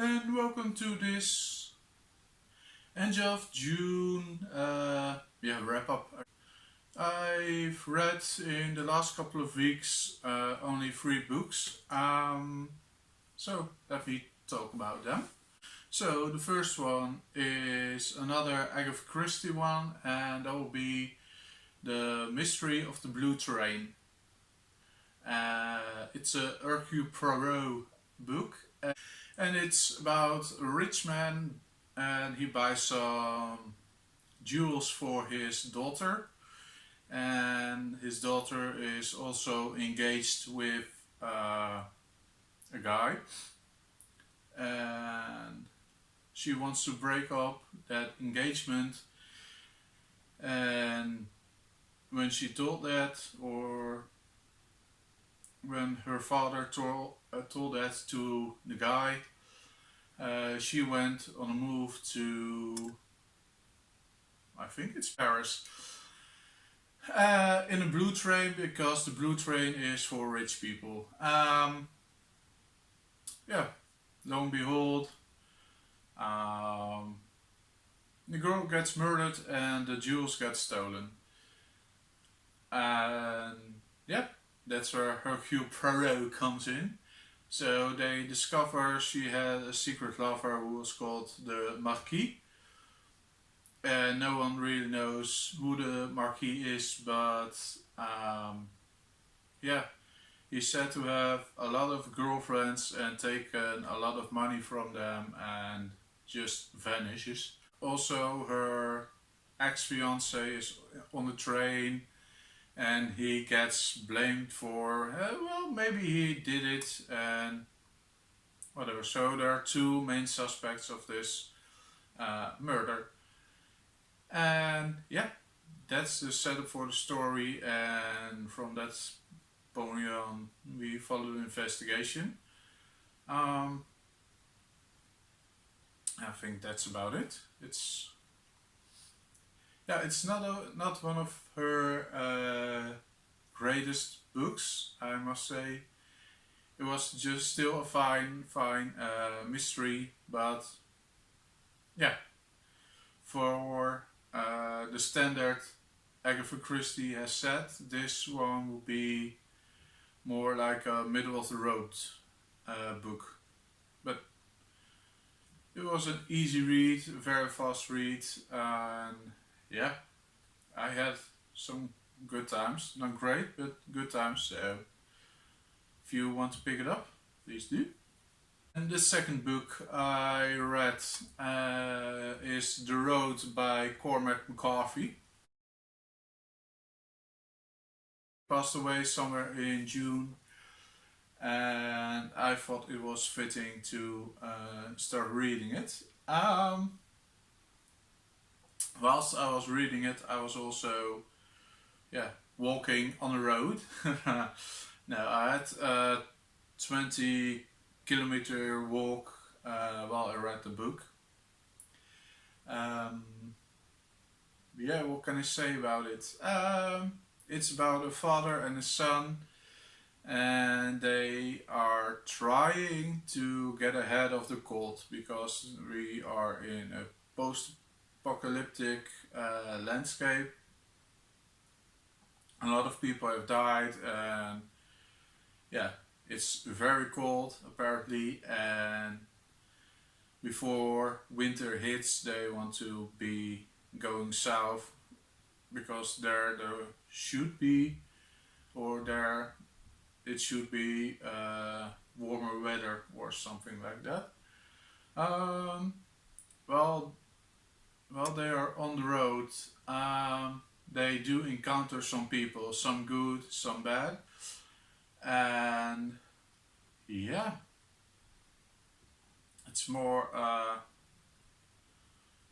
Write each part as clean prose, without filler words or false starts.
and welcome to this end of June wrap up. I've read in the last couple of weeks only 3 books, so let me talk about them. So the first one is another Agatha Christie one, and that will be The Mystery of the Blue Train. It's a Hercule Poirot book, and it's about a rich man, and he buys some jewels for his daughter, and his daughter is also engaged with a guy, and she wants to break up that engagement. And when she told that, or when her father told that to the guy, she went on a move to, I think it's Paris, in a blue train, because the blue train is for rich people. Lo and behold, the girl gets murdered and the jewels get stolen. And yeah, that's where Hercule Poirot comes in. So they discover she had a secret lover who was called the Marquis. And no one really knows who the Marquis is, but he's said to have a lot of girlfriends and taken a lot of money from them and just vanishes. Also, her ex-fiance is on the train, and he gets blamed for, maybe he did it and whatever. So there are 2 main suspects of this murder. And yeah, that's the setup for the story, and from that point on we follow the investigation. I think that's about it. It's not one of her greatest books, I must say. It was just still a fine mystery, but yeah, for the standard Agatha Christie has set, this one will be more like a middle of the road book. But it was an easy read, very fast read, and yeah, I had some good times. Not great, but good times. So if you want to pick it up, please do. And the second book I read is The Road by Cormac McCarthy. Passed away somewhere in June, and I thought it was fitting to start reading it. Whilst I was reading it, I was also walking on the road. No, I had a 20-kilometer walk while I read the book. What can I say about it? It's about a father and a son, and they are trying to get ahead of the cult, because we are in a post-apocalyptic landscape. A lot of people have died, and it's very cold apparently, and before winter hits they want to be going south, because there should be, it should be warmer weather or something like that. While they are on the road, they do encounter some people, some good, some bad, and yeah, it's more,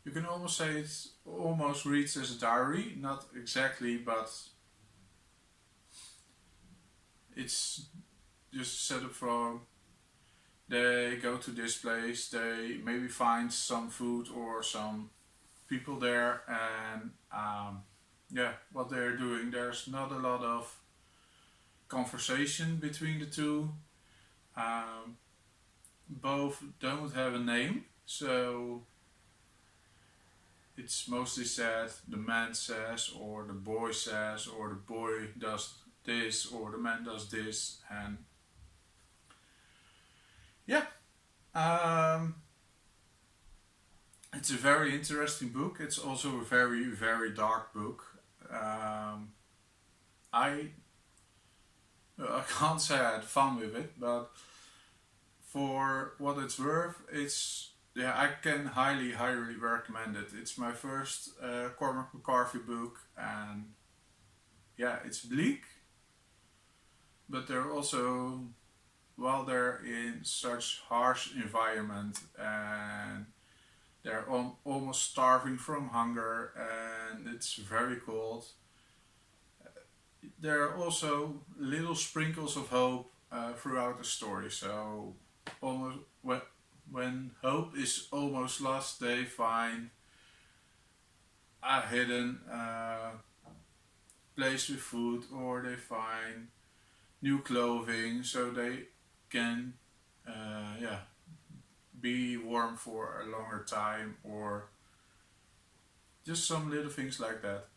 you can almost say it almost reads as a diary, not exactly, but it's just set up from, they go to this place, they maybe find some food or some people there, and what they're doing, there's not a lot of conversation between the two. both don't have a name, so it's mostly said the man says, or the boy says, or the boy does this, or the man does this, and yeah. Um, it's a very interesting book. It's also a very, very dark book. Um, I I can't say I had fun with it, but for what it's worth, it's yeah, I can highly, highly recommend it. It's my first Cormac McCarthy book, and yeah, it's bleak, but they're also, while they're in such harsh environment and they're almost starving from hunger and it's very cold, there are also little sprinkles of hope throughout the story. So almost when hope is almost lost, they find a hidden place with food, or they find new clothing so they can yeah, be warm for a longer time, or just some little things like that.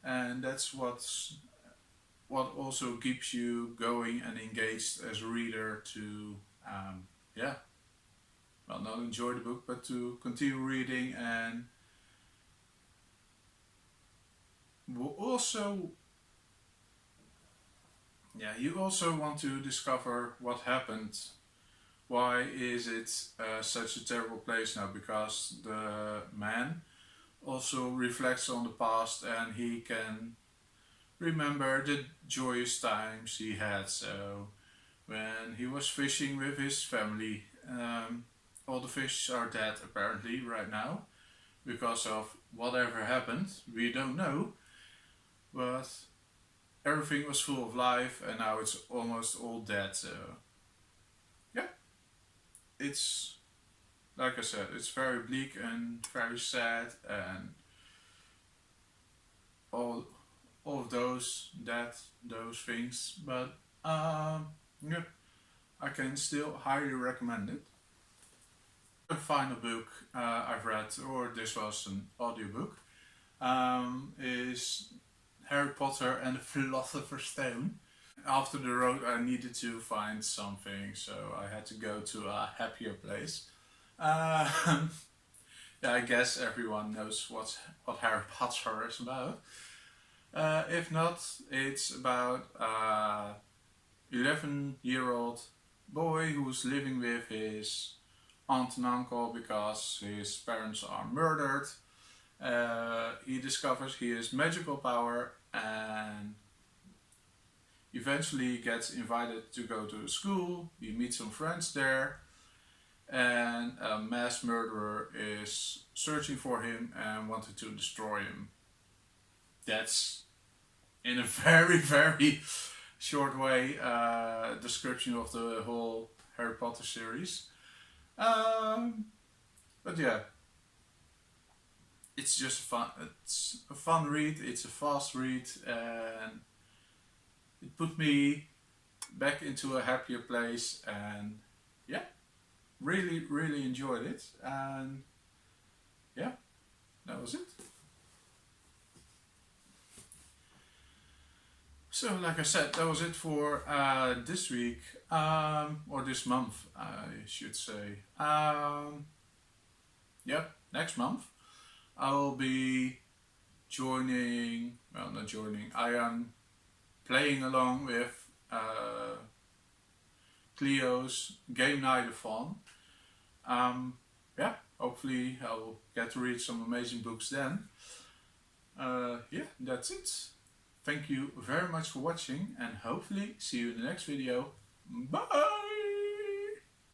And that's what also keeps you going and engaged as a reader to yeah, well, not enjoy the book, but to continue reading, and also yeah, you also want to discover what happened. Why is it such a terrible place now? Because the man also reflects on the past, and he can remember the joyous times he had. So when he was fishing with his family, all the fish are dead apparently right now because of whatever happened. We don't know, but everything was full of life, and now it's almost all dead. So yeah, it's like I said, it's very bleak and very sad, and all all of those things. But yeah, I can still highly recommend it. The final book I've read, or this was an audiobook, is Harry Potter and the Philosopher's Stone. After the road, I needed to find something, so I had to go to a happier place. Yeah, I guess everyone knows what Harry Potter is about. If not, it's about a 11-year-old boy who's living with his aunt and uncle because his parents are murdered. He discovers he has magical power and eventually gets invited to go to school. He meets some friends there, and a mass murderer is searching for him and wanted to destroy him. That's, in a very, very short way, description of the whole Harry Potter series. But yeah, it's just fun. It's a fun read. It's a fast read, and it put me back into a happier place. And yeah, really, really enjoyed it. And yeah, that was it. So, like I said, that was it for this week, or this month, I should say. Yep, next month I will be joining, well, not joining, I am playing along with Cleo's GameNightAthon. Yeah, hopefully I'll get to read some amazing books then. Yeah, that's it. Thank you very much for watching, and hopefully see you in the next video. Bye!